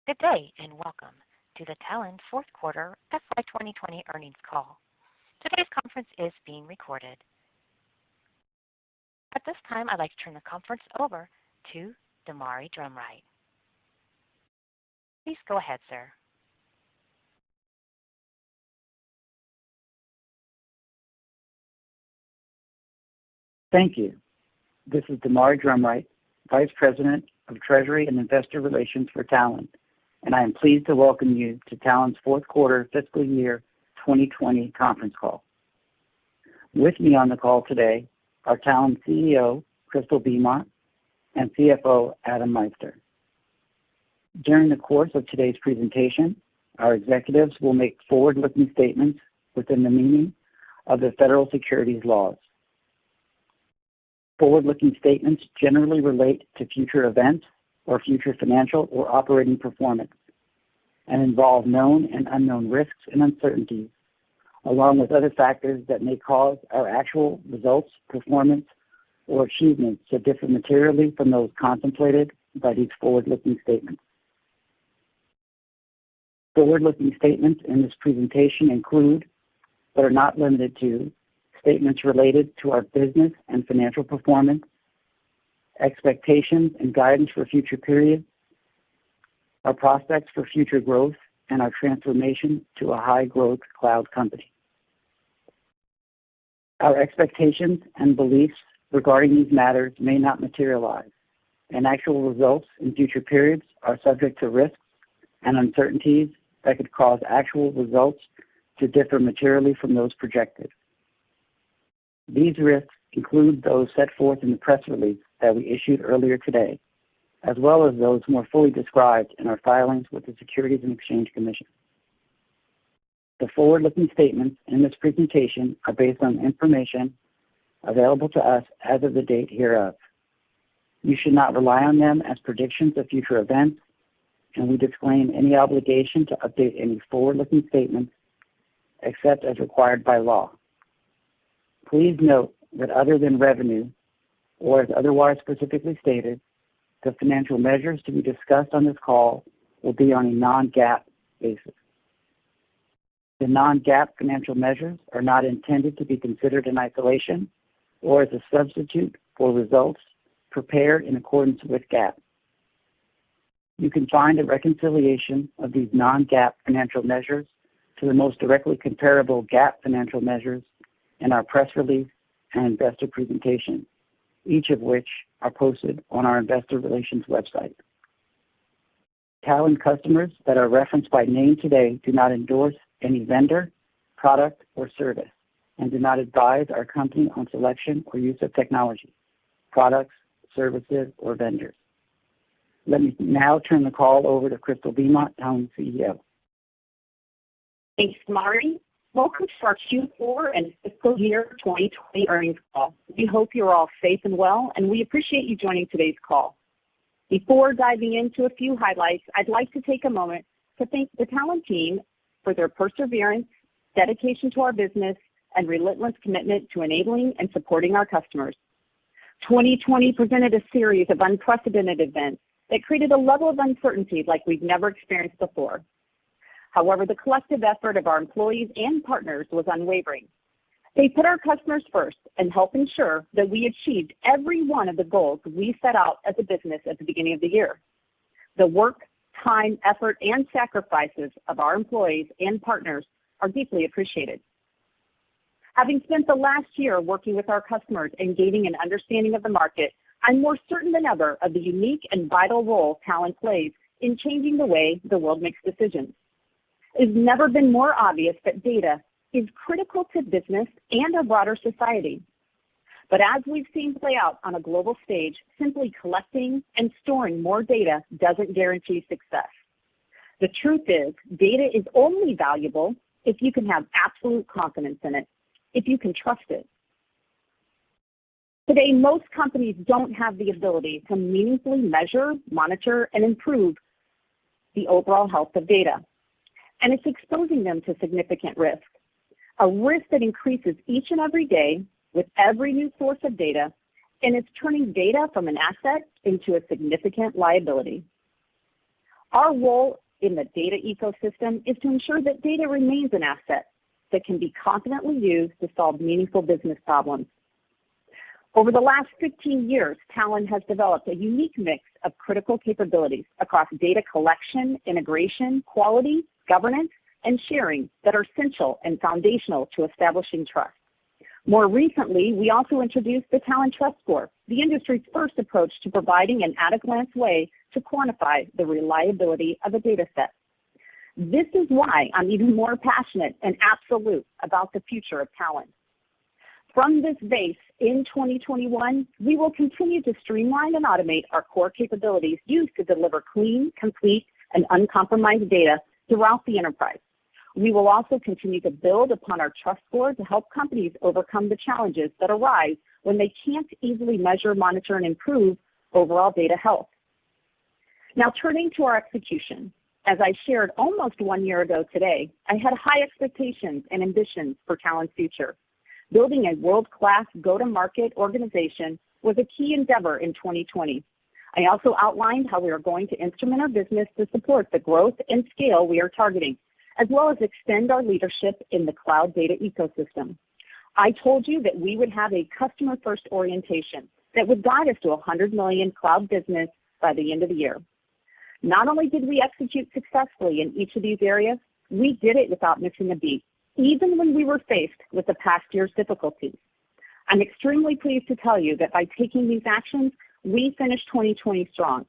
Good day and welcome to the Talend fourth quarter FY 2020 earnings call. Today's conference is being recorded. At this time, I'd like to turn the conference over to Damari Drumright. Please go ahead, sir. Thank you. This is Damari Drumright, Vice President of Treasury and Investor Relations for Talend, and I am pleased to welcome you to Talend's fourth quarter fiscal year 2020 conference call. With me on the call today are Talend CEO, Crystal Beaumont, and CFO, Adam Meister. During the course of today's presentation, our executives will make forward-looking statements within the meaning of the federal securities laws. Forward-looking statements generally relate to future events or future financial or operating performance and involve known and unknown risks and uncertainties, along with other factors that may cause our actual results, performance, or achievements to differ materially from those contemplated by these forward-looking statements. Forward-looking statements in this presentation include, but are not limited to, statements related to our business and financial performance, expectations and guidance for future periods, our prospects for future growth, and our transformation to a high-growth cloud company. Our expectations and beliefs regarding these matters may not materialize, and actual results in future periods are subject to risks and uncertainties that could cause actual results to differ materially from those projected. These risks include those set forth in the press release that we issued earlier today, as well as those more fully described in our filings with the Securities and Exchange Commission. The forward-looking statements in this presentation are based on information available to us as of the date hereof. You should not rely on them as predictions of future events, and we disclaim any obligation to update any forward-looking statements except as required by law. Please note that other than revenue, or as otherwise specifically stated, the financial measures to be discussed on this call will be on a non-GAAP basis. The non-GAAP financial measures are not intended to be considered in isolation or as a substitute for results prepared in accordance with GAAP. You can find a reconciliation of these non-GAAP financial measures to the most directly comparable GAAP financial measures in our press release and investor presentation, each of which are posted on our investor relations website. Talend customers that are referenced by name today do not endorse any vendor, product, or service, and do not advise our company on selection or use of technology, products, services, or vendors. Let me now turn the call over to Crystal Beaumont, Talend CEO. Thanks, Damari. Welcome to our Q4 and fiscal year 2020 earnings call. We hope you're all safe and well, and we appreciate you joining today's call. Before diving into a few highlights, I'd like to take a moment to thank the Talend team for their perseverance, dedication to our business, and relentless commitment to enabling and supporting our customers. 2020 presented a series of unprecedented events that created a level of uncertainty like we've never experienced before. However, the collective effort of our employees and partners was unwavering. They put our customers first and helped ensure that we achieved every one of the goals we set out as a business at the beginning of the year. The work, time, effort, and sacrifices of our employees and partners are deeply appreciated. Having spent the last year working with our customers and gaining an understanding of the market, I'm more certain than ever of the unique and vital role Talend plays in changing the way the world makes decisions. It has never been more obvious that data is critical to business and our broader society. But as we've seen play out on a global stage, simply collecting and storing more data doesn't guarantee success. The truth is, data is only valuable if you can have absolute confidence in it, if you can trust it. Today, most companies don't have the ability to meaningfully measure, monitor, and improve the overall health of data. And it's exposing them to significant risk, a risk that increases each and every day with every new source of data, and it's turning data from an asset into a significant liability. Our role in the data ecosystem is to ensure that data remains an asset that can be confidently used to solve meaningful business problems. Over the last 15 years, Talend has developed a unique mix of critical capabilities across data collection, integration, quality, governance, and sharing that are essential and foundational to establishing trust. More recently, we also introduced the Talend Trust Score, the industry's first approach to providing an at-a-glance way to quantify the reliability of a data set. This is why I'm even more passionate and absolute about the future of Talend. From this base, in 2021, we will continue to streamline and automate our core capabilities used to deliver clean, complete, and uncompromised data throughout the enterprise. We will also continue to build upon our trust score to help companies overcome the challenges that arise when they can't easily measure, monitor, and improve overall data health. Now turning to our execution. As I shared almost 1 year ago today, I had high expectations and ambitions for Talend's future. Building a world-class go-to-market organization was a key endeavor in 2020. I also outlined how we are going to instrument our business to support the growth and scale we are targeting, as well as extend our leadership in the cloud data ecosystem. I told you that we would have a customer-first orientation that would guide us to a $100 million cloud business by the end of the year. Not only did we execute successfully in each of these areas, we did it without missing a beat, even when we were faced with the past year's difficulties. I'm extremely pleased to tell you that by taking these actions, we finished 2020 strong.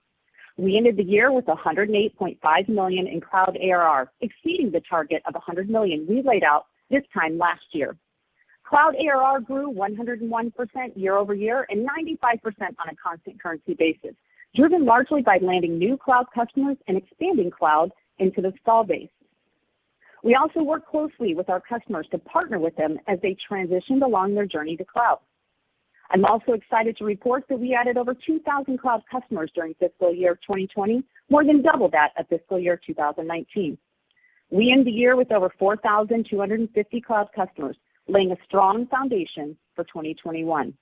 We ended the year with $108.5 million in cloud ARR, exceeding the target of $100 million we laid out this time last year. Cloud ARR grew 101% year over year and 95% on a constant currency basis, driven largely by landing new cloud customers and expanding cloud into the install base. We also worked closely with our customers to partner with them as they transitioned along their journey to cloud. I'm also excited to report that we added over 2,000 cloud customers during fiscal year 2020, more than double that of fiscal year 2019. We end the year with over 4,250 cloud customers, laying a strong foundation for 2021.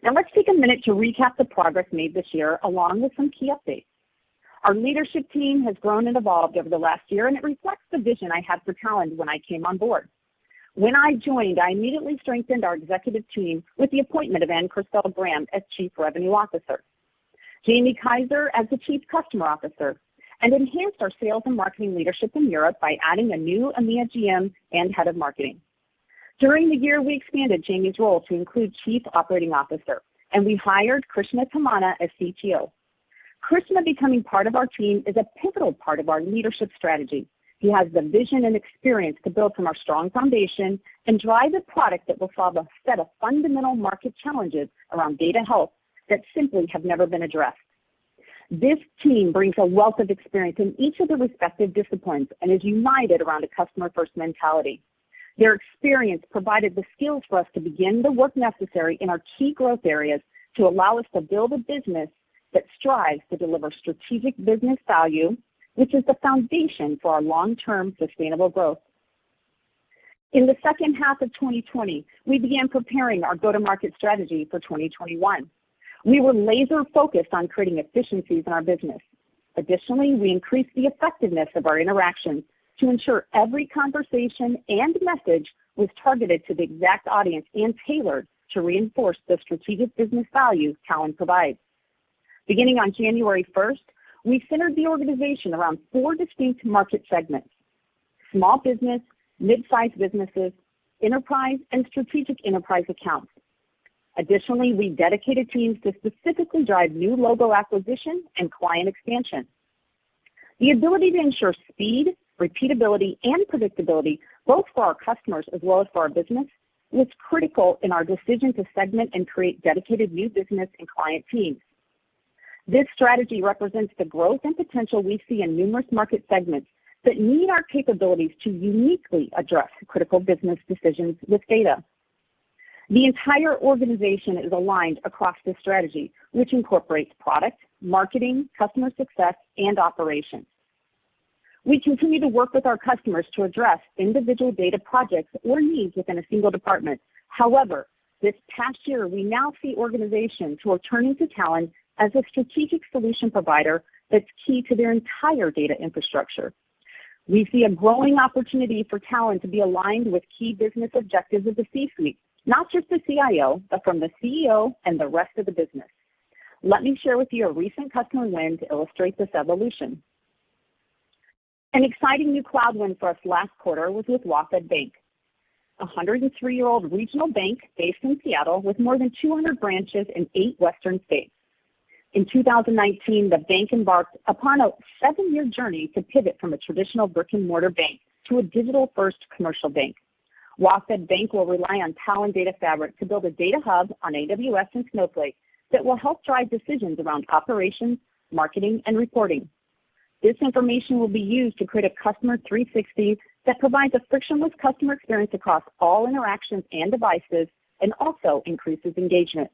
Now let's take a minute to recap the progress made this year along with some key updates. Our leadership team has grown and evolved over the last year, and it reflects the vision I had for Talend when I came on board. When I joined, I immediately strengthened our executive team with the appointment of Ann Christelle Graham as Chief Revenue Officer, Jamie Kaiser as the Chief Customer Officer, and enhanced our sales and marketing leadership in Europe by adding a new EMEA GM and Head of Marketing. During the year, we expanded Jamie's role to include Chief Operating Officer, and we hired Krishna Tamana as CTO. Krishna becoming part of our team is a pivotal part of our leadership strategy. He has the vision and experience to build from our strong foundation and drive a product that will solve a set of fundamental market challenges around data health that simply have never been addressed. This team brings a wealth of experience in each of the respective disciplines and is united around a customer-first mentality. Their experience provided the skills for us to begin the work necessary in our key growth areas to allow us to build a business that strives to deliver strategic business value, which is the foundation for our long-term sustainable growth. In the second half of 2020, we began preparing our go-to-market strategy for 2021. We were laser-focused on creating efficiencies in our business. Additionally, we increased the effectiveness of our interactions to ensure every conversation and message was targeted to the exact audience and tailored to reinforce the strategic business value Talend provides. Beginning on January 1st, we centered the organization around 4 distinct market segments: small business, mid-sized businesses, enterprise, and strategic enterprise accounts. Additionally, we dedicated teams to specifically drive new logo acquisition and client expansion. The ability to ensure speed, repeatability, and predictability, both for our customers as well as for our business, was critical in our decision to segment and create dedicated new business and client teams. This strategy represents the growth and potential we see in numerous market segments that need our capabilities to uniquely address critical business decisions with data. The entire organization is aligned across this strategy, which incorporates product, marketing, customer success, and operations. We continue to work with our customers to address individual data projects or needs within a single department. However, this past year, we now see organizations who are turning to Talend as a strategic solution provider that's key to their entire data infrastructure. We see a growing opportunity for Talend to be aligned with key business objectives of the C-suite, not just the CIO, but from the CEO and the rest of the business. Let me share with you a recent customer win to illustrate this evolution. An exciting new cloud win for us last quarter was with WaFd Bank, a 103-year-old regional bank based in Seattle with more than 200 branches in 8 western states. In 2019, the bank embarked upon a 7-year journey to pivot from a traditional brick-and-mortar bank to a digital-first commercial bank. WaFd Bank will rely on Talend Data Fabric to build a data hub on AWS and Snowflake that will help drive decisions around operations, marketing, and reporting. This information will be used to create a customer 360 that provides a frictionless customer experience across all interactions and devices and also increases engagement.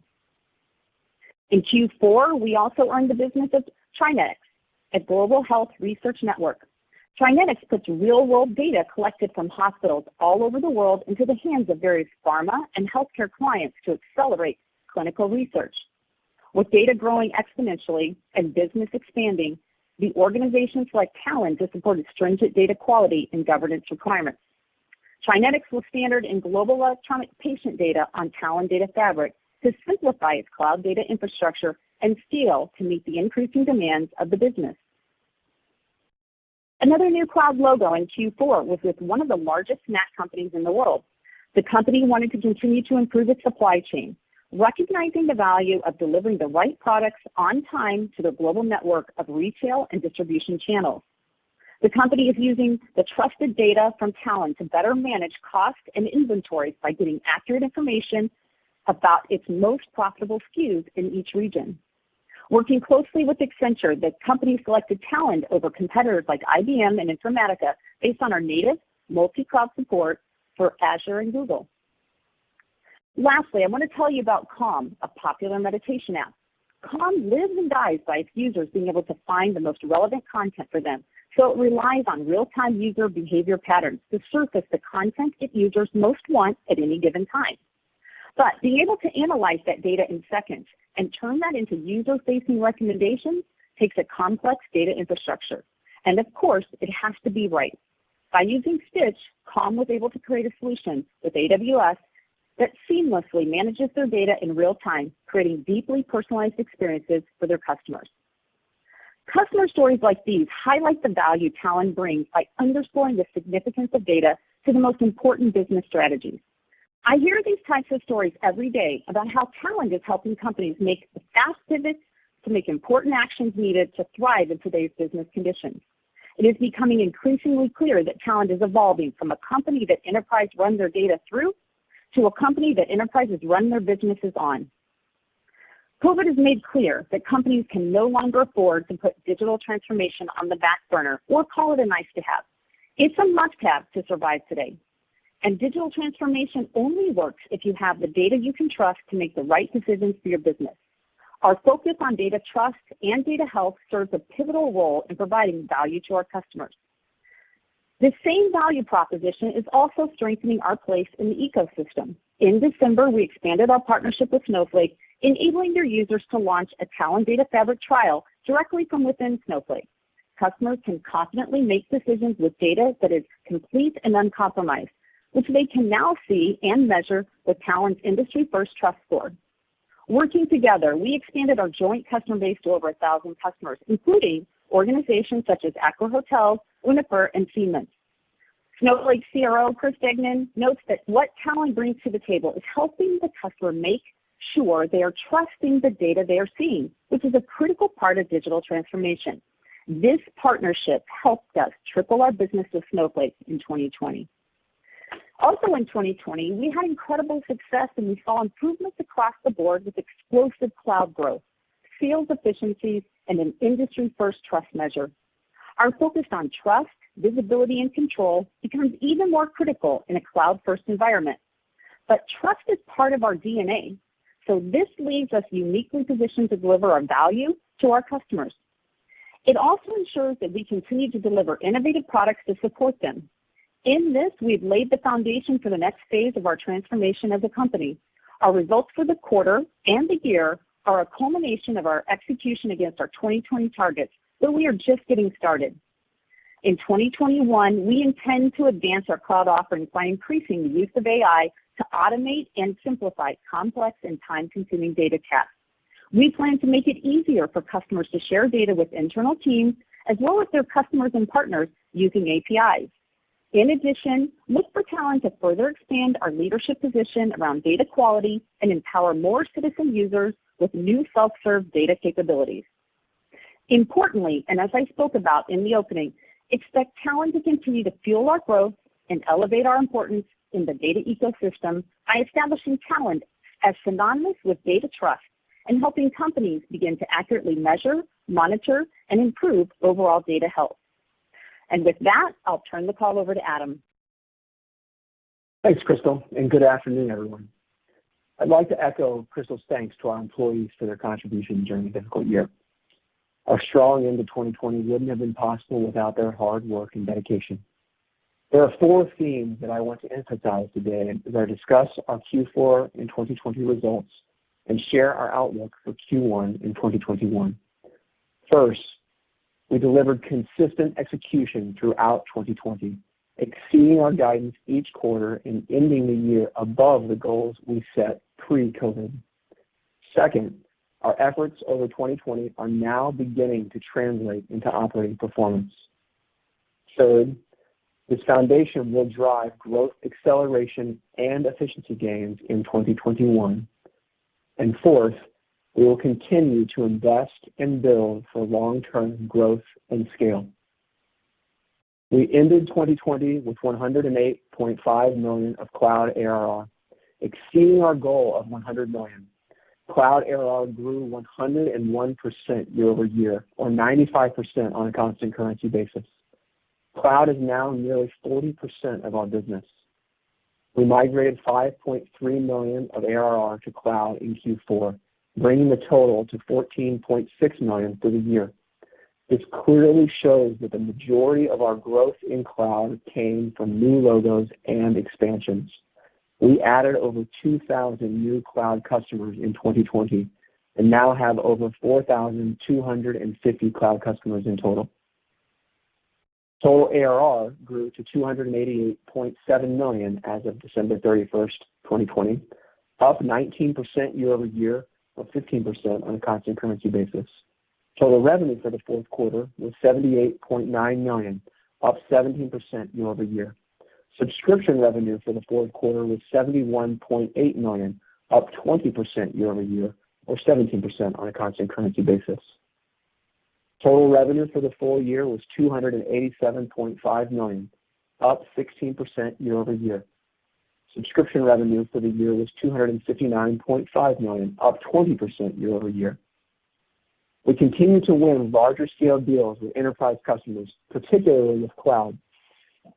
In Q4, we also earned the business of TriNetX, a global health research network. TriNetX puts real-world data collected from hospitals all over the world into the hands of various pharma and healthcare clients to accelerate clinical research. With data growing exponentially and business expanding, the organization select Talend to support its stringent data quality and governance requirements. TriNetX will standard in global electronic patient data on Talend Data Fabric to simplify its cloud data infrastructure and scale to meet the increasing demands of the business. Another new cloud logo in Q4 was with one of the largest snack companies in the world. The company wanted to continue to improve its supply chain, recognizing the value of delivering the right products on time to the global network of retail and distribution channels. The company is using the trusted data from Talend to better manage cost and inventory by getting accurate information about its most profitable SKUs in each region. Working closely with Accenture, the company selected Talend over competitors like IBM and Informatica based on our native multi-cloud support for Azure and Google. Lastly, I want to tell you about Calm, a popular meditation app. Calm lives and dies by its users being able to find the most relevant content for them, so it relies on real-time user behavior patterns to surface the content its users most want at any given time. But being able to analyze that data in seconds and turn that into user-facing recommendations takes a complex data infrastructure. And of course, it has to be right. By using Stitch, Calm was able to create a solution with AWS that seamlessly manages their data in real time, creating deeply personalized experiences for their customers. Customer stories like these highlight the value Talend brings by underscoring the significance of data to the most important business strategies. I hear these types of stories every day about how Talend is helping companies make the fast pivots to make important actions needed to thrive in today's business conditions. It is becoming increasingly clear that Talend is evolving from a company that enterprises run their data through to a company that enterprises run their businesses on. COVID has made clear that companies can no longer afford to put digital transformation on the back burner or call it a nice to have. It's a must-have to survive today. And digital transformation only works if you have the data you can trust to make the right decisions for your business. Our focus on data trust and data health serves a pivotal role in providing value to our customers. This same value proposition is also strengthening our place in the ecosystem. In December, we expanded our partnership with Snowflake, enabling their users to launch a Talend Data Fabric trial directly from within Snowflake. Customers can confidently make decisions with data that is complete and uncompromised, which they can now see and measure with Talend's industry-first trust score. Working together, we expanded our joint customer base to over 1,000 customers, including organizations such as Accor Hotels, Uniper, and Siemens. Snowflake CRO Chris Degnan notes that what Talend brings to the table is helping the customer make sure they are trusting the data they are seeing, which is a critical part of digital transformation. This partnership helped us triple our business with Snowflake in 2020. Also in 2020, we had incredible success and we saw improvements across the board with explosive cloud growth, sales efficiencies, and an industry-first trust measure. Our focus on trust, visibility, and control becomes even more critical in a cloud-first environment. But trust is part of our DNA, so this leaves us uniquely positioned to deliver our value to our customers. It also ensures that we continue to deliver innovative products to support them. In this, we've laid the foundation for the next phase of our transformation as a company. Our results for the quarter and the year are a culmination of our execution against our 2020 targets, but we are just getting started. In 2021, we intend to advance our cloud offerings by increasing the use of AI to automate and simplify complex and time-consuming data tasks. We plan to make it easier for customers to share data with internal teams as well as their customers and partners using APIs. In addition, look for Talend to further expand our leadership position around data quality and empower more citizen users with new self-serve data capabilities. Importantly, and as I spoke about in the opening, expect Talend to continue to fuel our growth and elevate our importance in the data ecosystem by establishing Talend as synonymous with data trust and helping companies begin to accurately measure, monitor, and improve overall data health. And with that, I'll turn the call over to Adam. Thanks, Crystal, and good afternoon, everyone. I'd like to echo Crystal's thanks to our employees for their contributions during a difficult year. Our strong end of 2020 wouldn't have been possible without their hard work and dedication. There are 4 themes that I want to emphasize today as I discuss our Q4 and 2020 results and share our outlook for Q1 in 2021. First, we delivered consistent execution throughout 2020, exceeding our guidance each quarter and ending the year above the goals we set pre-COVID. Second, our efforts over 2020 are now beginning to translate into operating performance. Third, this foundation will drive growth acceleration and efficiency gains in 2021. And fourth, we will continue to invest and build for long-term growth and scale. We ended 2020 with $108.5 million of cloud ARR, exceeding our goal of $100 million. Cloud ARR grew 101% year over year, or 95% on a constant currency basis. Cloud is now nearly 40% of our business. We migrated $5.3 million of ARR to cloud in Q4, bringing the total to $14.6 million for the year. This clearly shows that the majority of our growth in cloud came from new logos and expansions. We added over 2,000 new cloud customers in 2020 and now have over 4,250 cloud customers in total. Total ARR grew to $288.7 million as of December 31st, 2020, up 19% year over year, or 15% on a constant currency basis. Total revenue for the fourth quarter was $78.9 million, up 17% year over year. Subscription revenue for the fourth quarter was $71.8 million, up 20% year over year, or 17% on a constant currency basis. Total revenue for the full year was $287.5 million, up 16% year over year. Subscription revenue for the year was $259.5 million, up 20% year over year. We continue to win larger scale deals with enterprise customers, particularly with cloud.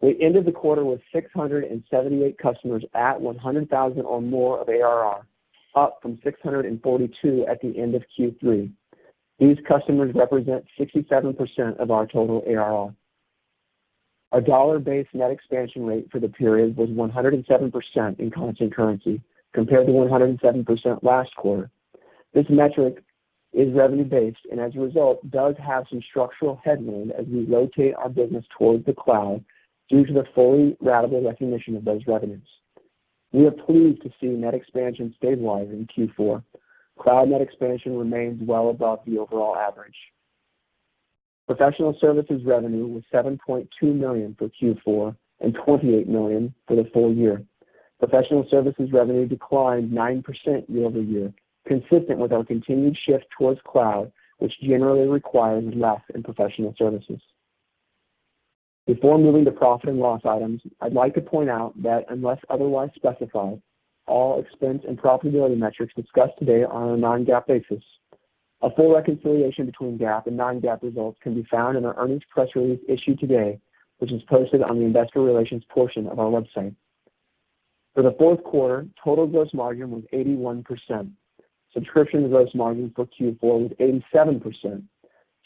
We ended the quarter with 678 customers at 100,000 or more of ARR, up from 642 at the end of Q3. These customers represent 67% of our total ARR. Our dollar-based net expansion rate for the period was 107% in constant currency, compared to 107% last quarter. This metric is revenue-based and as a result does have some structural headwind as we rotate our business towards the cloud due to the fully ratable recognition of those revenues. We are pleased to see net expansion stabilize in Q4. Cloud net expansion remains well above the overall average. Professional services revenue was $7.2 million for Q4 and $28 million for the full year. Professional services revenue declined 9% year over year, consistent with our continued shift towards cloud, which generally requires less in professional services. Before moving to profit and loss items, I'd like to point out that unless otherwise specified, all expense and profitability metrics discussed today are on a non-GAAP basis. A full reconciliation between GAAP and non-GAAP results can be found in our earnings press release issued today, which is posted on the investor relations portion of our website. For the fourth quarter, total gross margin was 81%. Subscription gross margin for Q4 was 87%.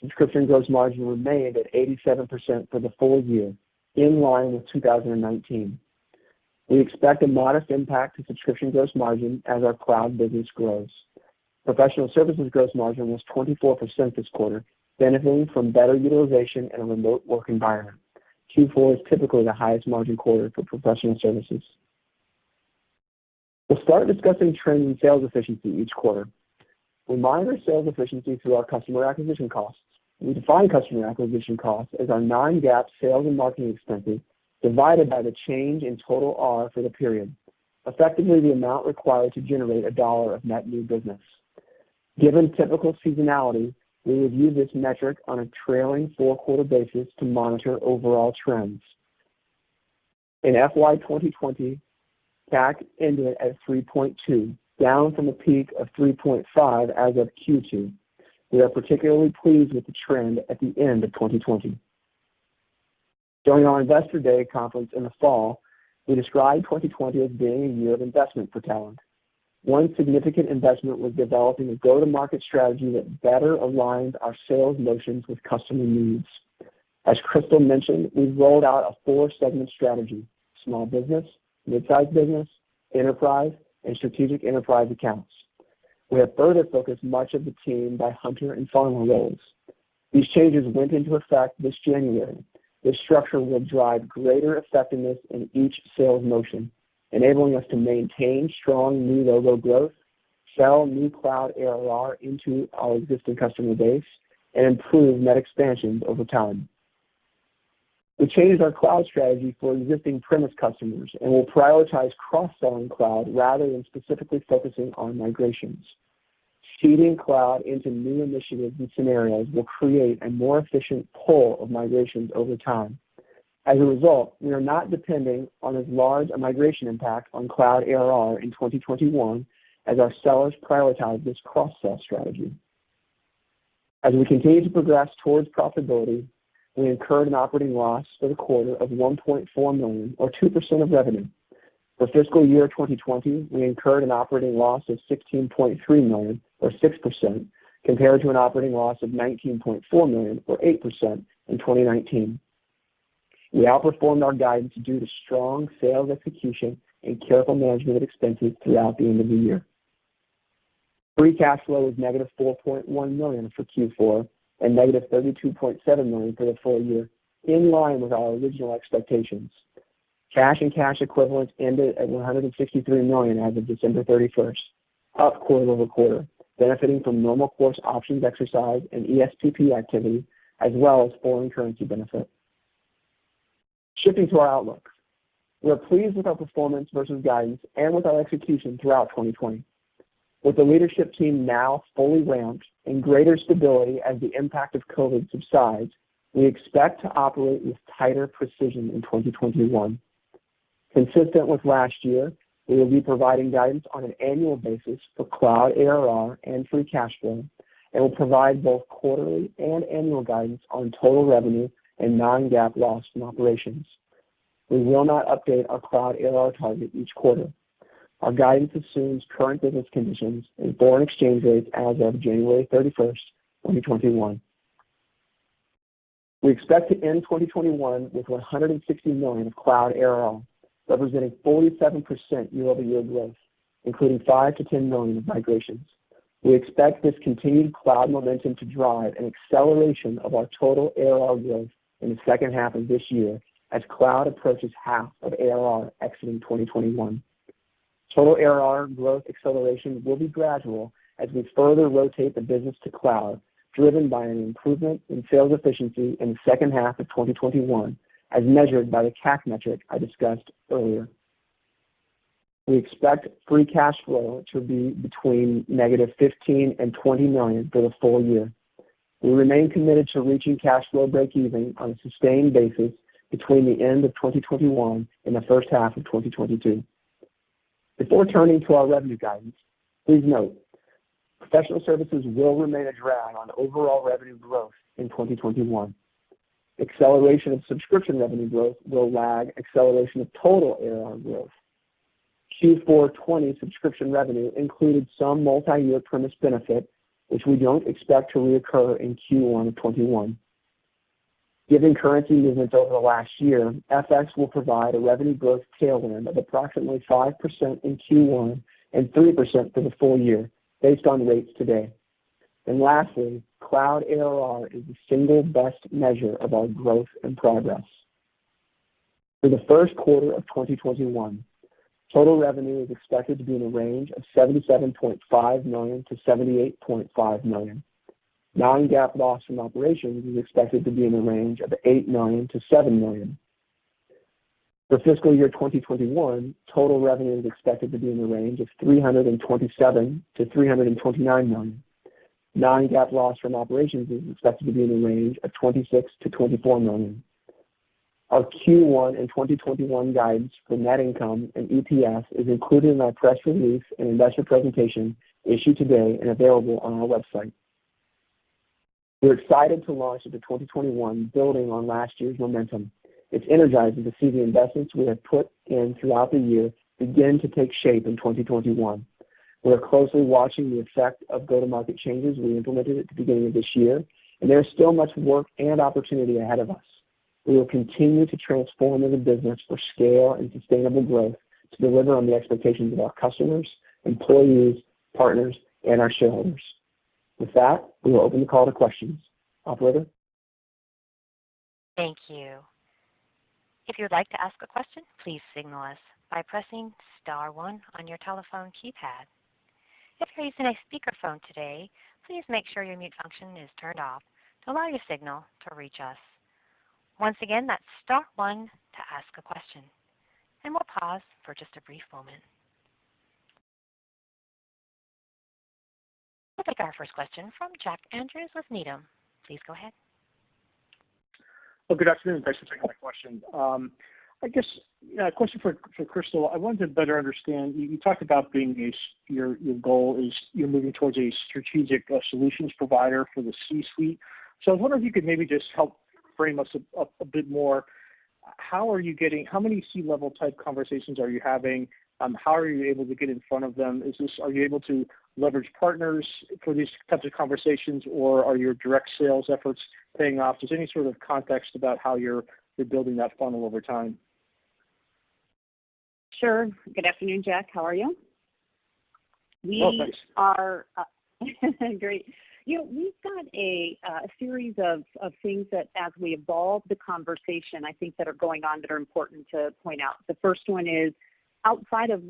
Subscription gross margin remained at 87% for the full year, in line with 2019. We expect a modest impact to subscription gross margin as our cloud business grows. Professional services gross margin was 24% this quarter, benefiting from better utilization in a remote work environment. Q4 is typically the highest margin quarter for professional services. We'll start discussing trends in sales efficiency each quarter. We monitor sales efficiency through our customer acquisition costs. We define customer acquisition costs as our non-GAAP sales and marketing expenses divided by the change in total R for the period, effectively the amount required to generate $1 of net new business. Given typical seasonality, we review this metric on a trailing 4-quarter basis to monitor overall trends. In FY 2020, CAC ended at 3.2, down from a peak of 3.5 as of Q2. We are particularly pleased with the trend at the end of 2020. During our Investor Day conference in the fall, we described 2020 as being a year of investment for Talend. One significant investment was developing a go-to-market strategy that better aligns our sales motions with customer needs. As Crystal mentioned, we've rolled out a 4-segment strategy: small business, mid-sized business, enterprise, and strategic enterprise accounts. We have further focused much of the team by hunter and farmer roles. These changes went into effect this January. This structure will drive greater effectiveness in each sales motion, enabling us to maintain strong new logo growth, sell new cloud ARR into our existing customer base, and improve net expansions over time. We changed our cloud strategy for existing premise customers and will prioritize cross-selling cloud rather than specifically focusing on migrations. Seeding cloud into new initiatives and scenarios will create a more efficient pull of migrations over time. As a result, we are not depending on as large a migration impact on cloud ARR in 2021 as our sellers prioritize this cross-sell strategy. As we continue to progress towards profitability, we incurred an operating loss for the quarter of $1.4 million, or 2% of revenue. For fiscal year 2020, we incurred an operating loss of $16.3 million, or 6%, compared to an operating loss of $19.4 million, or 8%, in 2019. We outperformed our guidance due to strong sales execution and careful management of expenses throughout the end of the year. Free cash flow was negative $4.1 million for Q4 and negative $32.7 million for the full year, in line with our original expectations. Cash and cash equivalents ended at $163 million as of December 31st, up quarter over quarter, benefiting from normal course options exercise and ESPP activity, as well as foreign currency benefit. Shifting to our outlook, we are pleased with our performance versus guidance and with our execution throughout 2020. With the leadership team now fully ramped and greater stability as the impact of COVID subsides, we expect to operate with tighter precision in 2021. Consistent with last year, we will be providing guidance on an annual basis for cloud ARR and free cash flow, and will provide both quarterly and annual guidance on total revenue and non-GAAP loss from operations. We will not update our cloud ARR target each quarter. Our guidance assumes current business conditions and foreign exchange rates as of January 31st, 2021. We expect to end 2021 with $160 million of cloud ARR, representing 47% year-over-year growth, including $5 to $10 million of migrations. We expect this continued cloud momentum to drive an acceleration of our total ARR growth in the second half of this year as cloud approaches half of ARR exiting 2021. Total ARR growth acceleration will be gradual as we further rotate the business to cloud, driven by an improvement in sales efficiency in the second half of 2021, as measured by the CAC metric I discussed earlier. We expect free cash flow to be between negative $15 and $20 million for the full year. We remain committed to reaching cash flow break-even on a sustained basis between the end of 2021 and the first half of 2022. Before turning to our revenue guidance, please note, professional services will remain a drag on overall revenue growth in 2021. Acceleration of subscription revenue growth will lag acceleration of total ARR growth. Q4 20 subscription revenue included some multi-year premise benefit, which we don't expect to reoccur in Q1 of 21. Given currency movements over the last year, FX will provide a revenue growth tailwind of approximately 5% in Q1 and 3% for the full year, based on rates today. And lastly, cloud ARR is the single best measure of our growth and progress. For the first quarter of 2021, total revenue is expected to be in the range of $77.5 million to $78.5 million. Non-GAAP loss from operations is expected to be in the range of $8 million to $7 million. For fiscal year 2021, total revenue is expected to be in the range of $327 to $329 million. Non-GAAP loss from operations is expected to be in the range of $26 to $24 million. Our Q1 and 2021 guidance for net income and EPS is included in our press release and investor presentation issued today and available on our website. We're excited to launch into 2021 building on last year's momentum. It's energizing to see the investments we have put in throughout the year begin to take shape in 2021. We are closely watching the effect of go-to-market changes we implemented at the beginning of this year, and there is still much work and opportunity ahead of us. We will continue to transform as a business for scale and sustainable growth to deliver on the expectations of our customers, employees, partners, and our shareholders. With that, we will open the call to questions. Operator? Thank you. If you would like to ask a question, please signal us by pressing star 1 on your telephone keypad. If you're using a speakerphone today, please make sure your mute function is turned off to allow your signal to reach us. Once again, that's star 1 to ask a question. And we'll pause for just a brief moment. We'll take our first question from Jack Andrews with Needham. Please go ahead. Well, good afternoon. Thanks for taking my question. I guess a question for Crystal. I wanted to better understand. You talked about being your goal is you're moving towards a strategic solutions provider for the C-suite. So I was wondering if you could maybe just help frame us a bit more. How many C-level type conversations are you having? How are you able to get in front of them? Are you able to leverage partners for these types of conversations, or are your direct sales efforts paying off? Just any sort of context about how you're building that funnel over time. Sure. Good afternoon, Jack. How are you? Thanks. Are great. We've got a series of things that as we evolve the conversation, I think that are going on that are important to point out. The first one is outside of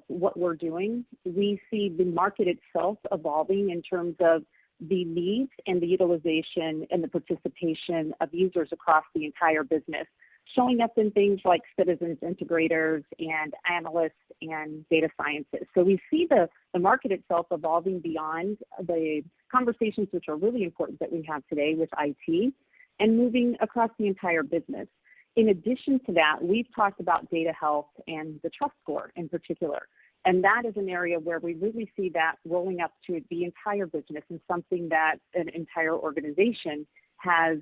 what we're doing, we see the market itself evolving in terms of the needs and the utilization and the participation of users across the entire business, showing up in things like citizens integrators and analysts and data scientists. So we see the market itself evolving beyond the conversations which are really important that we have today with IT and moving across the entire business. In addition to that, we've talked about data health and the trust score in particular. And that is an area where we really see that rolling up to the entire business and something that an entire organization has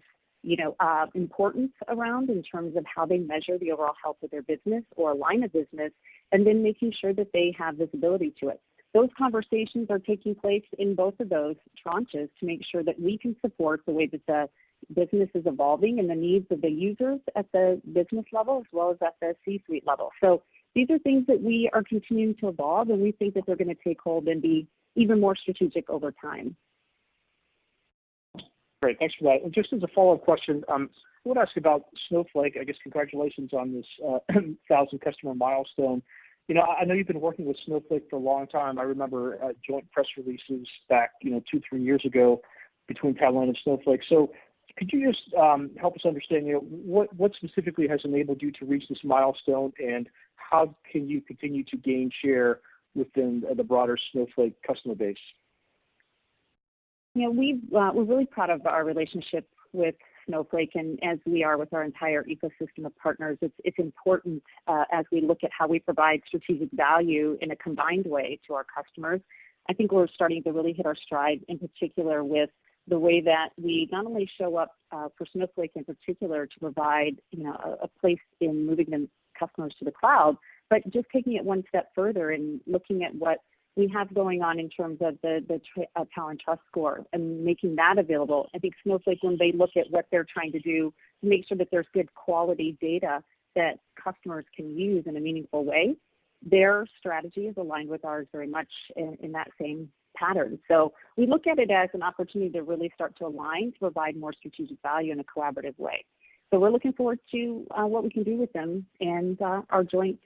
importance around in terms of how they measure the overall health of their business or line of business, and then making sure that they have visibility to it. Those conversations are taking place in both of those tranches to make sure that we can support the way that the business is evolving and the needs of the users at the business level as well as at the C-suite level. So these are things that we are continuing to evolve, and we think that they're going to take hold and be even more strategic over time. Great, thanks for that. And just as a follow-up question, I want to ask about Snowflake. I guess congratulations on this 1,000 customer milestone. I know you've been working with Snowflake for a long time. I remember joint press releases back, 2-3 years ago between Talend and Snowflake. So could you just help us understand, what specifically has enabled you to reach this milestone, and how can you continue to gain share within the broader Snowflake customer base? We're really proud of our relationship with Snowflake, and as we are with our entire ecosystem of partners, it's important as we look at how we provide strategic value in a combined way to our customers. I think we're starting to really hit our stride, in particular with the way that we not only show up for Snowflake in particular to provide a place in moving the customers to the cloud, but just taking it one step further and looking at what we have going on in terms of the Talend Trust Score and making that available. I think Snowflake, when they look at what they're trying to do to make sure that there's good quality data that customers can use in a meaningful way, their strategy is aligned with ours very much in that same patterns. So we look at it as an opportunity to really start to align to provide more strategic value in a collaborative way. So we're looking forward to what we can do with them and our joint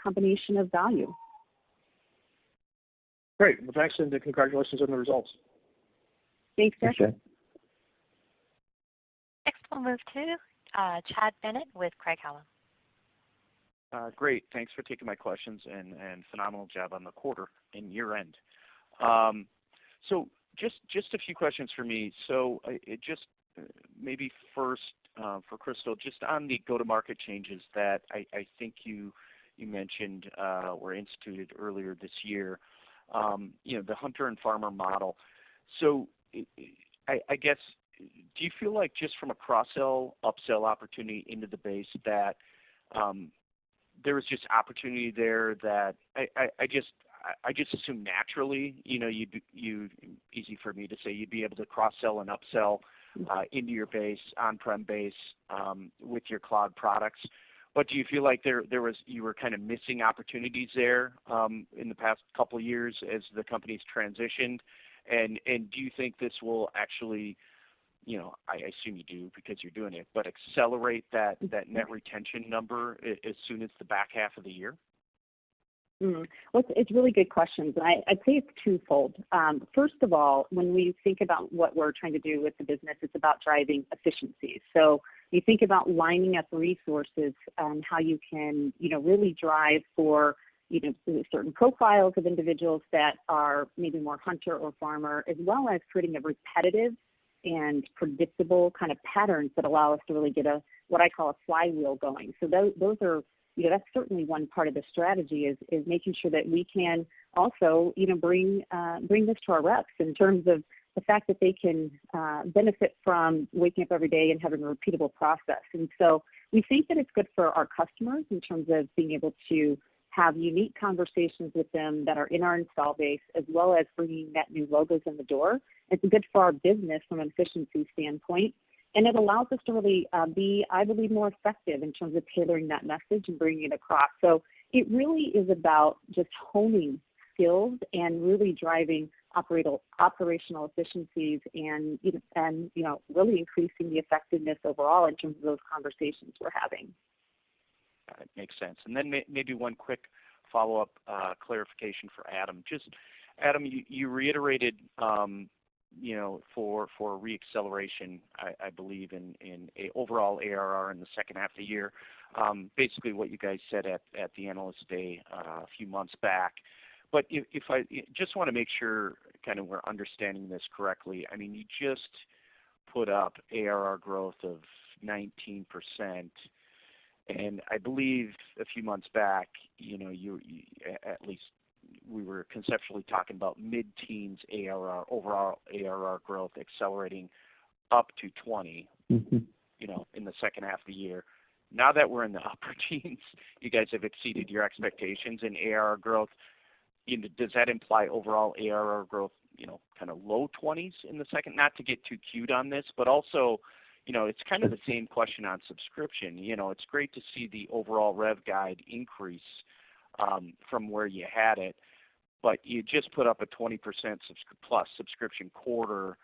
combination of value. Great. Well, thanks, and congratulations on the results. Thanks, Jeff. Appreciate it. Next, we'll move to Chad Bennett with Craig-Hallum. Great. Thanks for taking my questions, and phenomenal job on the quarter and year end. So just a few questions for me. So maybe first for Crystal, just on the go-to-market changes that I think you mentioned were instituted earlier this year. The hunter and farmer model. So I guess, do you feel like just from a cross-sell, upsell opportunity into the base that there was just opportunity there that I just assume naturally, easy for me to say you'd be able to cross-sell and upsell into your base, on-prem base with your cloud products. But do you feel like you were kind of missing opportunities there in the past couple of years as the company's transitioned? And do you think this will actually, I assume you do because you're doing it, but accelerate that net retention number as soon as the back half of the year? Well, it's really good questions. And I'd say it's twofold. First of all, when we think about what we're trying to do with the business, it's about driving efficiencies. So you think about lining up resources and how you can, really drive for, certain profiles of individuals that are maybe more hunter or farmer, as well as creating a repetitive and predictable kind of patterns that allow us to really get what I call a flywheel going. So those are, that's certainly one part of the strategy is making sure that we can also, bring this to our reps in terms of the fact that they can benefit from waking up every day and having a repeatable process. And so we think that it's good for our customers in terms of being able to have unique conversations with them that are in our install base, as well as bringing net new logos in the door. It's good for our business from an efficiency standpoint. And it allows us to really be, I believe, more effective in terms of tailoring that message and bringing it across. So it really is about just honing skills and really driving operational efficiencies and really increasing the effectiveness overall in terms of those conversations we're having. It makes sense. And then maybe one quick follow-up clarification for Adam. Just, Adam, you reiterated, for re-acceleration, I believe, in a overall ARR in the second half of the year. Basically what you guys said at the Analyst Day a few months back. But if I just want to make sure kind of we're understanding this correctly, I mean, you just put up ARR growth of 19%. And I believe a few months back, you at least we were conceptually talking about mid-teens ARR, overall ARR growth accelerating up to 20, in the second half of the year. Now that we're in the upper teens, you guys have exceeded your expectations in ARR growth. Does that imply overall ARR growth, kind of low 20s in the second? Not to get too cute on this, but also, it's kind of the same question on subscription. It's great to see the overall rev guide increase from where you had it, but you just put up a 20% plus subscription quarter.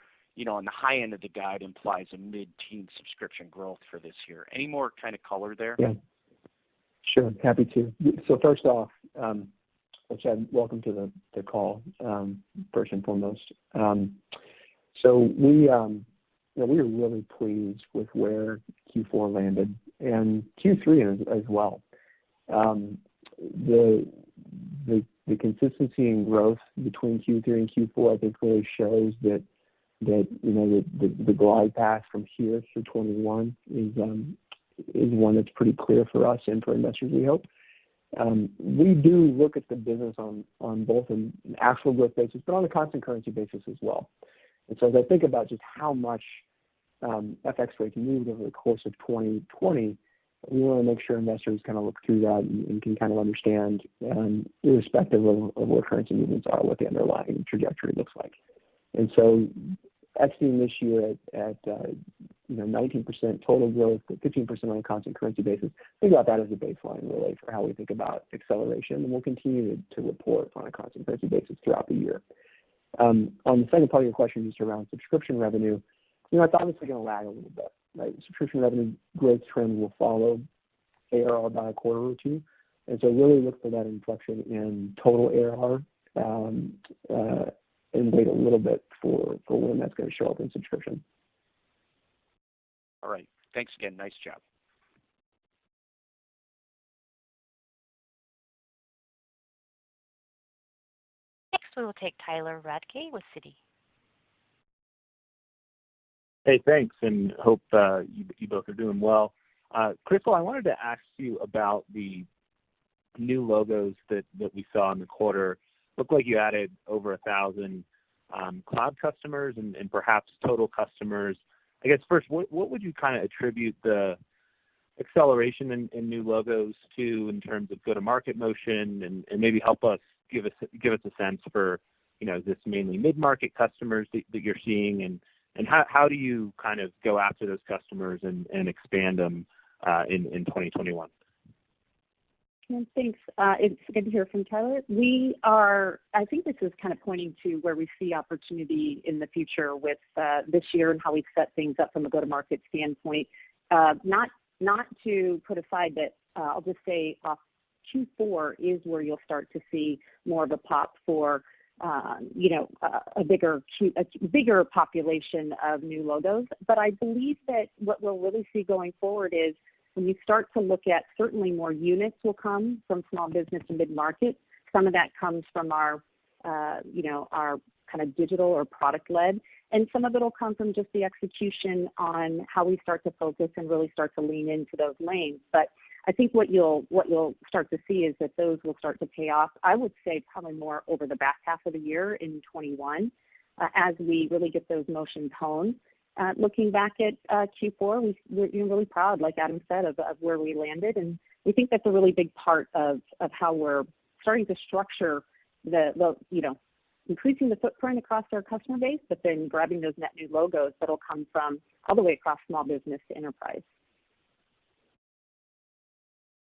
On the high end of the guide implies a mid-teen subscription growth for this year. Any more kind of color there? Yeah, sure, happy to. So first off, Chad, welcome to the call, first and foremost. So we were really pleased with where Q4 landed and Q3 as well. The consistency in growth between Q3 and Q4, I think, really shows that the glide path from here to 21 is one that's pretty clear for us and for investors, we hope. We do look at the business on both an actual growth basis, but on a constant currency basis as well. And so as I think about just how much FX rates moved over the course of 2020, we want to make sure investors kind of look through that and can kind of understand, irrespective of where currency movements are, what the underlying trajectory looks like. And so exiting this year at 19% total growth, 15% on a constant currency basis, think about that as a baseline really for how we think about acceleration, and we'll continue to report on a constant currency basis throughout the year. On the second part of your question, just around subscription revenue, it's obviously going to lag a little bit, right? Subscription revenue growth trend will follow ARR by a quarter or two, and so really look for that inflection in total ARR and wait a little bit for when that's going to show up in subscription. All right. Thanks again. Nice job. Next, we will take Tyler Radke with Citi. Hey, thanks, and hope you both are doing well. Crystal, I wanted to ask you about the new logos that we saw in the quarter. Looked like you added over 1,000 cloud customers and perhaps total customers. I guess first, what would you kind of attribute the acceleration in new logos to in terms of go-to-market motion, and maybe help us give us a sense for, is this mainly mid-market customers that you're seeing, and how do you kind of go after those customers and expand them in 2021? Thanks. It's good to hear from Tyler. I think this is kind of pointing to where we see opportunity in the future with this year and how we've set things up from a go-to-market standpoint. Not to put aside that I'll just say Q4 is where you'll start to see more of a pop for a bigger population of new logos. But I believe that what we'll really see going forward is when you start to look at, certainly more units will come from small business and mid-market. Some of that comes from our kind of digital or product-led, and some of it will come from just the execution on how we start to focus and really start to lean into those lanes. But I think what you'll start to see is that those will start to pay off. I would say probably more over the back half of the year in 21, as we really get those motions honed. Looking back at Q4, we're really proud, like Adam said, of where we landed, and we think that's a really big part of how we're starting to structure increasing the footprint across our customer base, but then grabbing those net new logos that'll come from all the way across small business to enterprise.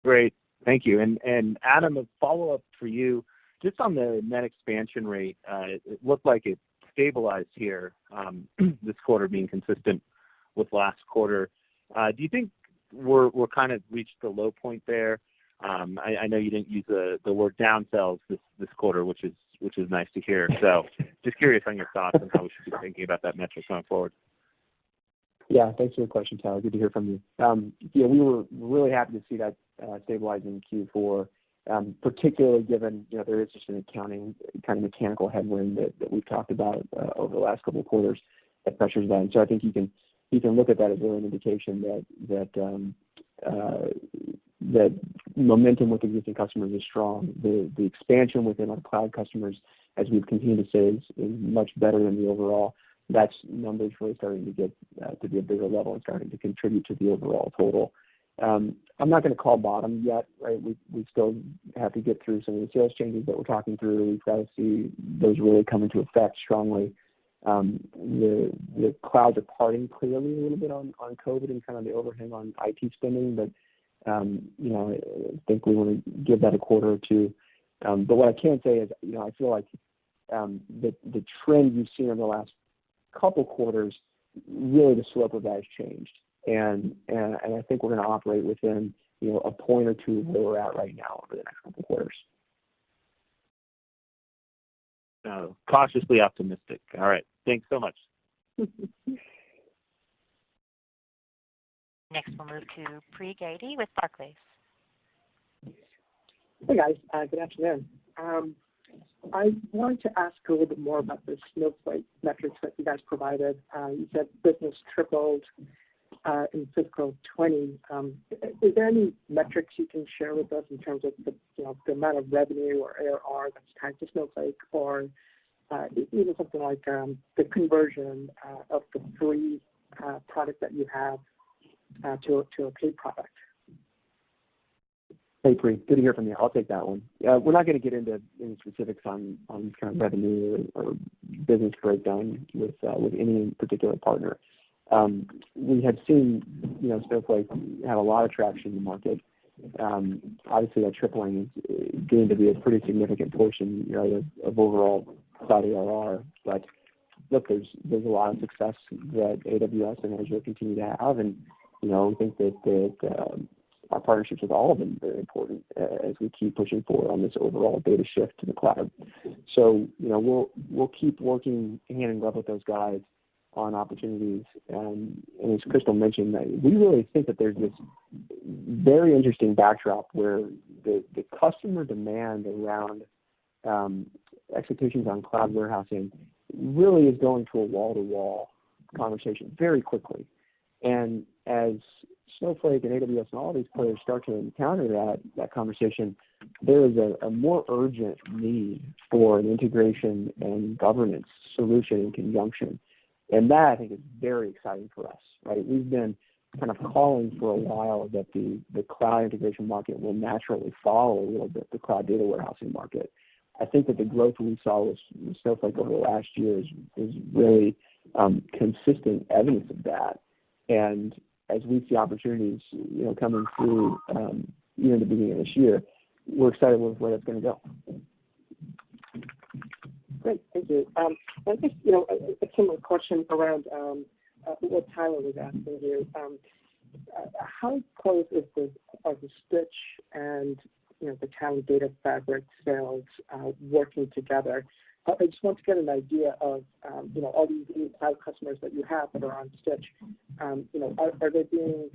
Great. Thank you. And Adam, a follow-up for you, just on the net expansion rate. It looked like it stabilized here this quarter, being consistent with last quarter. Do you think we're kind of reached the low point there? I know you didn't use the word downsells this quarter, which is nice to hear. So just curious on your thoughts on how we should be thinking about that metric going forward. Yeah, thanks for the question, Tyler. Good to hear from you. We were really happy to see that stabilizing in Q4, particularly given there is just an accounting kind of mechanical headwind that we've talked about over the last couple of quarters that pressures that. And so I think you can look at that as really an indication that momentum with existing customers is strong. The expansion within our cloud customers, as we've continued to say, is much better than the overall. That's numbers really starting to get to be a bigger level and starting to contribute to the overall total. I'm not going to call bottom yet, right? We still have to get through some of the sales changes that we're talking through. We've got to see those really come into effect strongly. The clouds are parting clearly a little bit on COVID and kind of the overhang on IT spending, but I think we want to give that a quarter or two. But what I can say is, I feel like the trend you've seen in the last couple quarters, really the slope of that has changed, and I think we're going to operate within a point or two where we're at right now over the next couple quarters. Cautiously optimistic. All right. Thanks so much. Next, we'll move to Pree Gady with Barclays. Hey guys, good afternoon. I wanted to ask a little bit more about the Snowflake metrics that you guys provided. You said business tripled in fiscal 20. Is there any metrics you can share with us in terms of the amount of revenue or ARR that's tied to Snowflake, or even something like the conversion of the free product that you have to a paid product? Hey, Pree, good to hear from you. I'll take that one. We're not going to get into any specifics on kind of revenue or business breakdown with any particular partner. We had seen Snowflake have a lot of traction in the market. Obviously, that tripling is going to be a pretty significant portion of overall cloud ARR. But look, there's a lot of success that AWS and Azure continue to have, and we think that our partnerships with all of them are very important as we keep pushing forward on this overall data shift to the cloud. So we'll keep working hand in glove with those guys on opportunities. And as Crystal mentioned, we really think that there's this very interesting backdrop where the customer demand around expectations on cloud warehousing really is going to a wall-to-wall conversation very quickly. And as Snowflake and AWS and all these players start to encounter that conversation, there is a more urgent need for an integration and governance solution in conjunction. And that, I think, is very exciting for us, right? We've been kind of calling for a while that the cloud integration market will naturally follow a little bit the cloud data warehousing market. I think that the growth we saw with Snowflake over the last year is really consistent evidence of that. And as we see opportunities, coming through even at the beginning of this year, we're excited with where that's going to go. Great, thank you. I guess a similar question around what Tyler was asking you. How close are the Stitch and the Talend Data Fabric sales working together? I just want to get an idea of all these new cloud customers that you have that are on Stitch. Are they being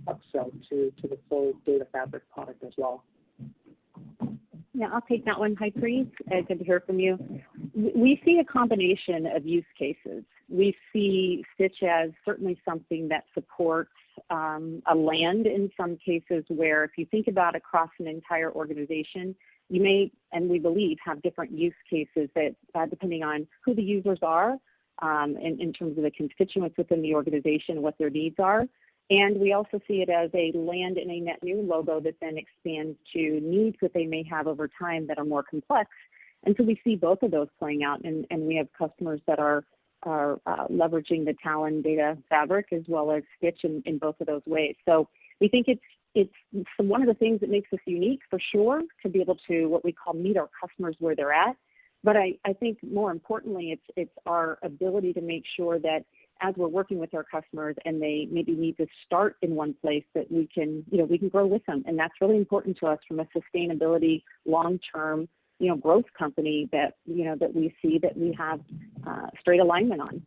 upsold to the full Data Fabric product as well? Yeah, I'll take that one. Hi, Pri. Good to hear from you. We see a combination of use cases. We see Stitch as certainly something that supports a land in some cases where if you think about across an entire organization, you may, and we believe, have different use cases that depending on who the users are in terms of the constituents within the organization, what their needs are. And we also see it as a land in a net new logo that then expands to needs that they may have over time that are more complex. And so we see both of those playing out, and we have customers that are leveraging the Talend Data Fabric as well as Stitch in both of those ways. So we think it's one of the things that makes us unique for sure to be able to what we call meet our customers where they're at. But I think more importantly, it's our ability to make sure that as we're working with our customers and they maybe need to start in one place, that we can grow with them. And that's really important to us from a sustainability, long-term, growth company that we see that we have straight alignment on.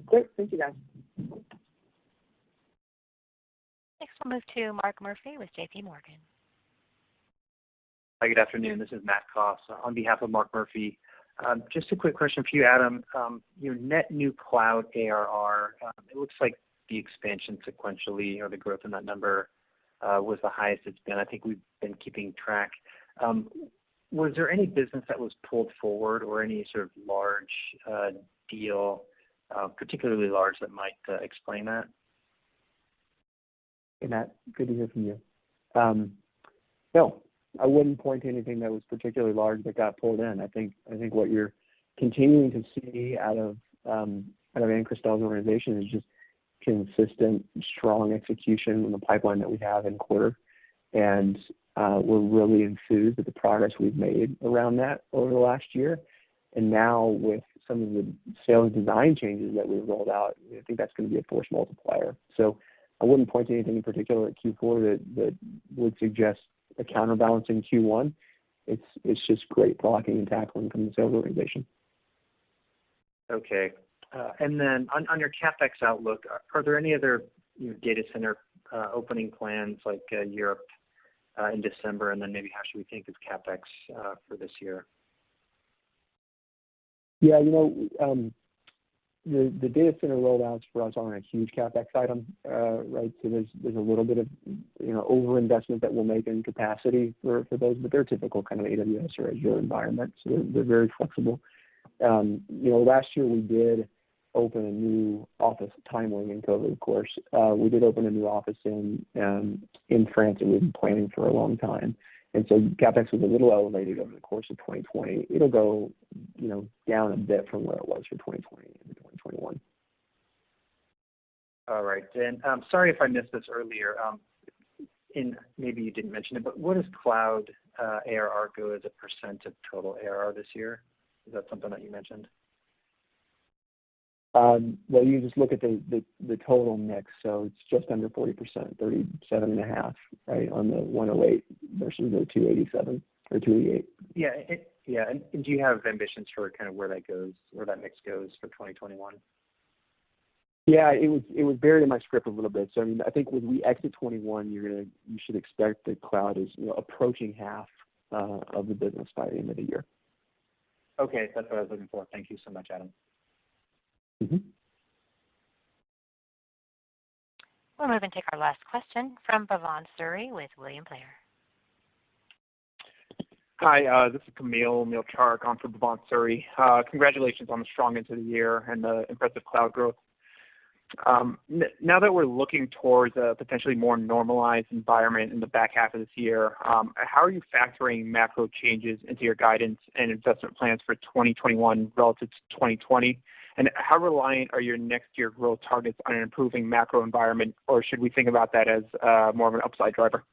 Great, thank you guys. Next we'll move to Mark Murphy with JP Morgan. Hi, good afternoon. This is Matt Koss on behalf of Mark Murphy. Just a quick question for you, Adam. Your net new cloud ARR, it looks like the expansion sequentially or the growth in that number was the highest it's been. I think we've been keeping track. Was there any business that was pulled forward or any sort of large deal, particularly large, that might explain that? Hey, Matt, good to hear from you. No, I wouldn't point to anything that was particularly large that got pulled in. I think what you're continuing to see out of Ann Christel's organization is just consistent, strong execution in the pipeline that we have in quarter. And we're really enthused with the progress we've made around that over the last year. And now with some of the sales design changes that we've rolled out, I think that's going to be a force multiplier. So I wouldn't point to anything in particular at Q4 that would suggest a counterbalance in Q1. It's just great blocking and tackling from the sales organization. Okay. And then on your CapEx outlook, are there any other data center opening plans like Europe in December? And then maybe how should we think of CapEx for this year? Yeah, the data center rollouts for us aren't a huge CapEx item, right? So there's a little bit of over-investment that we'll make in capacity for those, but they're typical kind of AWS or Azure environment, so they're very flexible. Last year we did open a new office, timely in COVID, of course. We did open a new office in France that we've been planning for a long time. And so CapEx was a little elevated over the course of 2020. It'll go, down a bit from where it was for 2020 into 2021. All right. And sorry if I missed this earlier. Maybe you didn't mention it, but what does cloud ARR go as a percent of total ARR this year? Is that something that you mentioned? Well, you just look at the total mix, so it's just under 40%, 37.5, right, on the 108 versus the 287 or 288. Yeah. And do you have ambitions for kind of where that mix goes for 2021? Yeah, it was buried in my script a little bit. So I mean, I think when we exit 21, you should expect that cloud is approaching half of the business by the end of the year. Okay, that's what I was looking for. Thank you so much, Adam. Mm-hmm. We'll move and take our last question from Bhavan Suri with William Blair. Hi, this is Camille Milchark on for Bhavan Suri. Congratulations on the strong end of the year and the impressive cloud growth. Now that we're looking towards a potentially more normalized environment in the back half of this year, how are you factoring macro changes into your guidance and investment plans for 2021 relative to 2020? And how reliant are your next year growth targets on an improving macro environment, or should we think about that as more of an upside driver?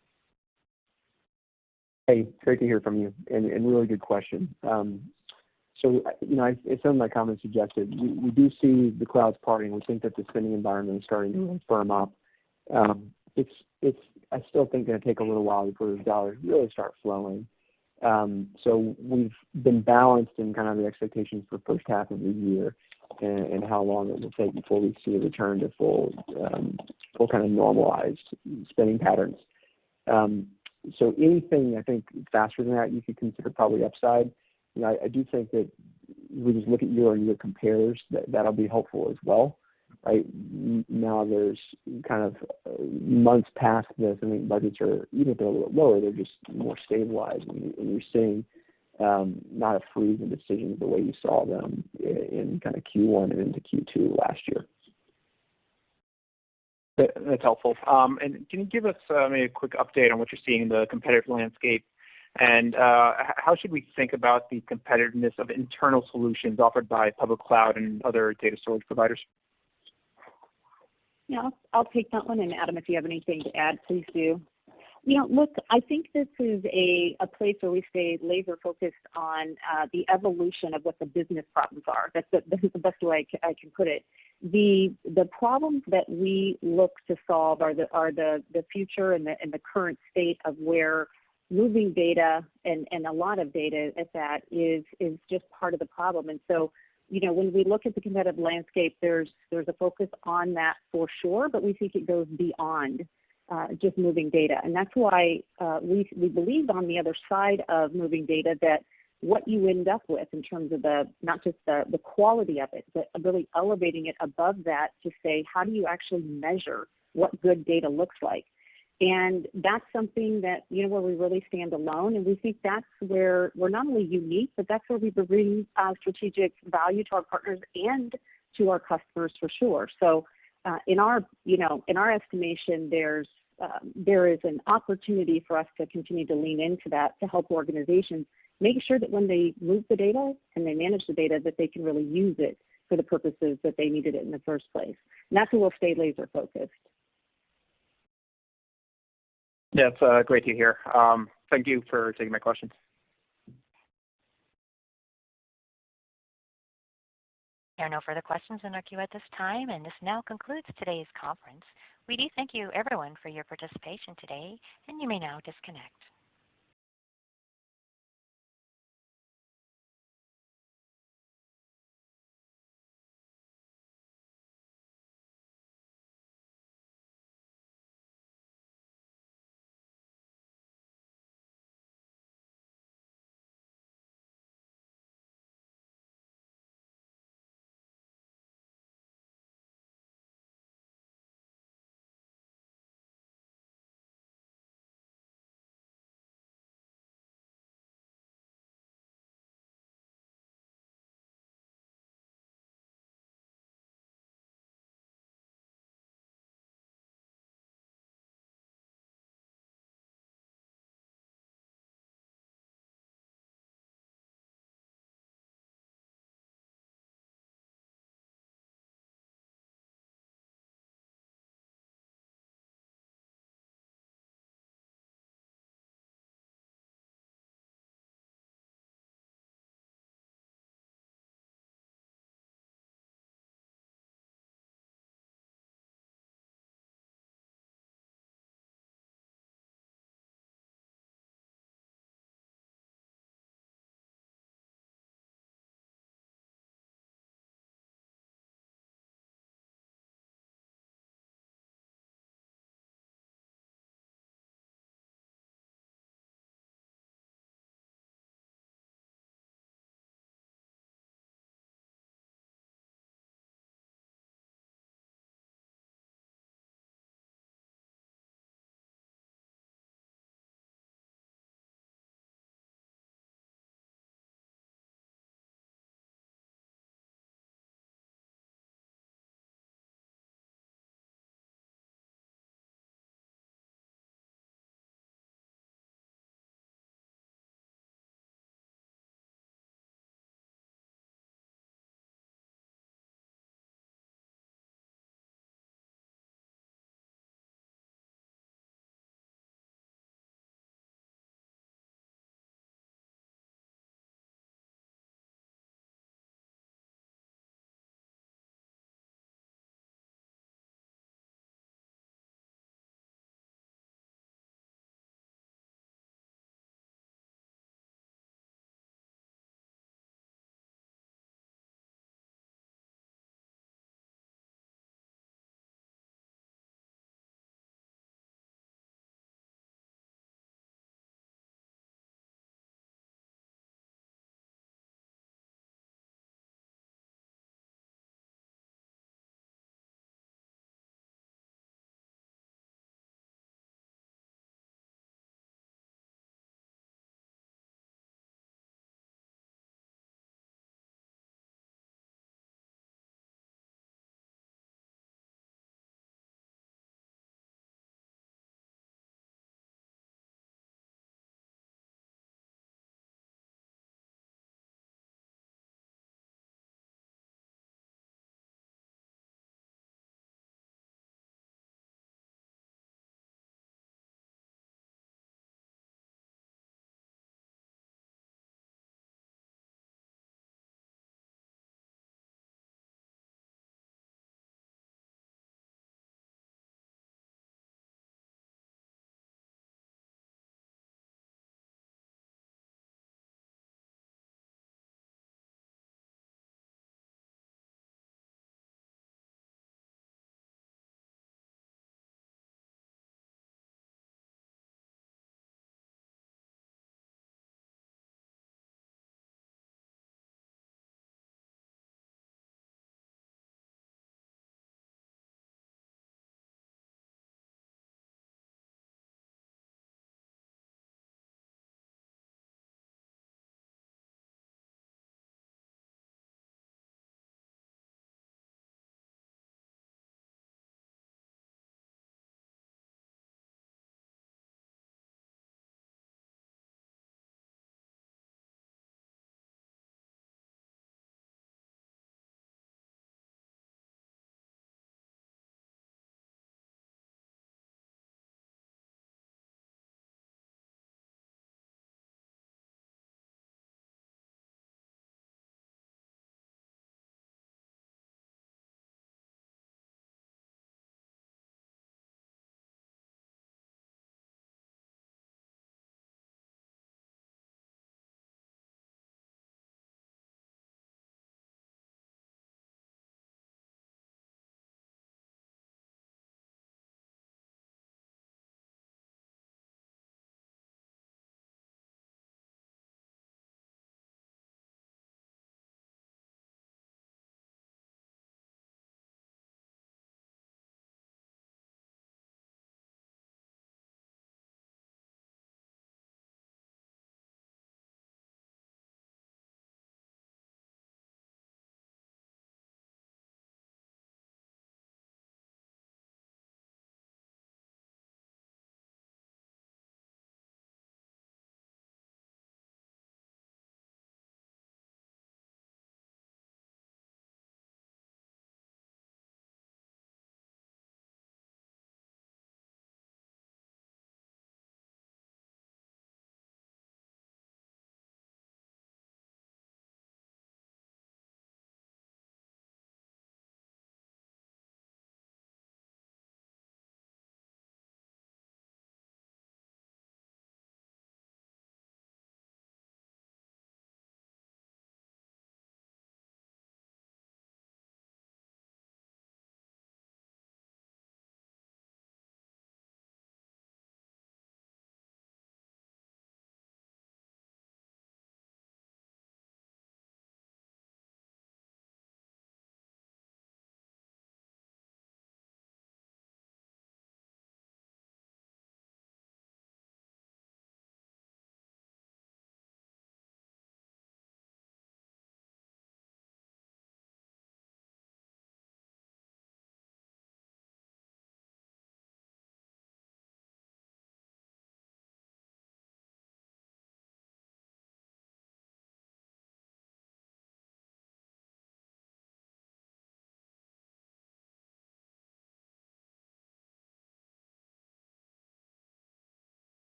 Hey, great to hear from you, and really good question. So, as some of my comments suggested, we do see the clouds parting. We think that the spending environment is starting to firm up. It's I still think going to take a little while before those dollars really start flowing. So we've been balanced in kind of the expectations for the first half of the year and how long it will take before we see a return to full kind of normalized spending patterns. So anything I think faster than that you could consider probably upside. I do think that we just look at year-on-year compares, that'll be helpful as well. Right now, there's kind of months past this. I think budgets are, even if they're a little lower, they're just more stabilized, and you're seeing not a freeze in decisions the way you saw them in kind of Q1 and into Q2 last year. That's helpful. And can you give us maybe a quick update on what you're seeing in the competitive landscape? And how should we think about the competitiveness of internal solutions offered by public cloud and other data storage providers? Yeah, I'll take that one. And Adam, if you have anything to add, please do. Look, I think this is a place where we stay laser focused on the evolution of what the business problems are. That's the best way I can put it. The problems that we look to solve are the future and the current state of where moving data and a lot of data at that is just part of the problem. And so, when we look at the competitive landscape, there's a focus on that for sure, but we think it goes beyond just moving data. And that's why we believe on the other side of moving data that what you end up with in terms of not just the quality of it, but really elevating it above that to say, how do you actually measure what good data looks like? And that's something that, where we really stand alone. And we think that's where we're not only unique, but that's where we bring strategic value to our partners and to our customers for sure. So in our estimation, there is an opportunity for us to continue to lean into that to help organizations make sure that when they move the data and they manage the data, that they can really use it for the purposes that they needed it in the first place. And that's where we'll stay laser focused. Yeah, it's great to hear. Thank you for taking my questions. There are no further questions in our queue at this time, and this now concludes today's conference. We do thank you, everyone, for your participation today, and you may now disconnect.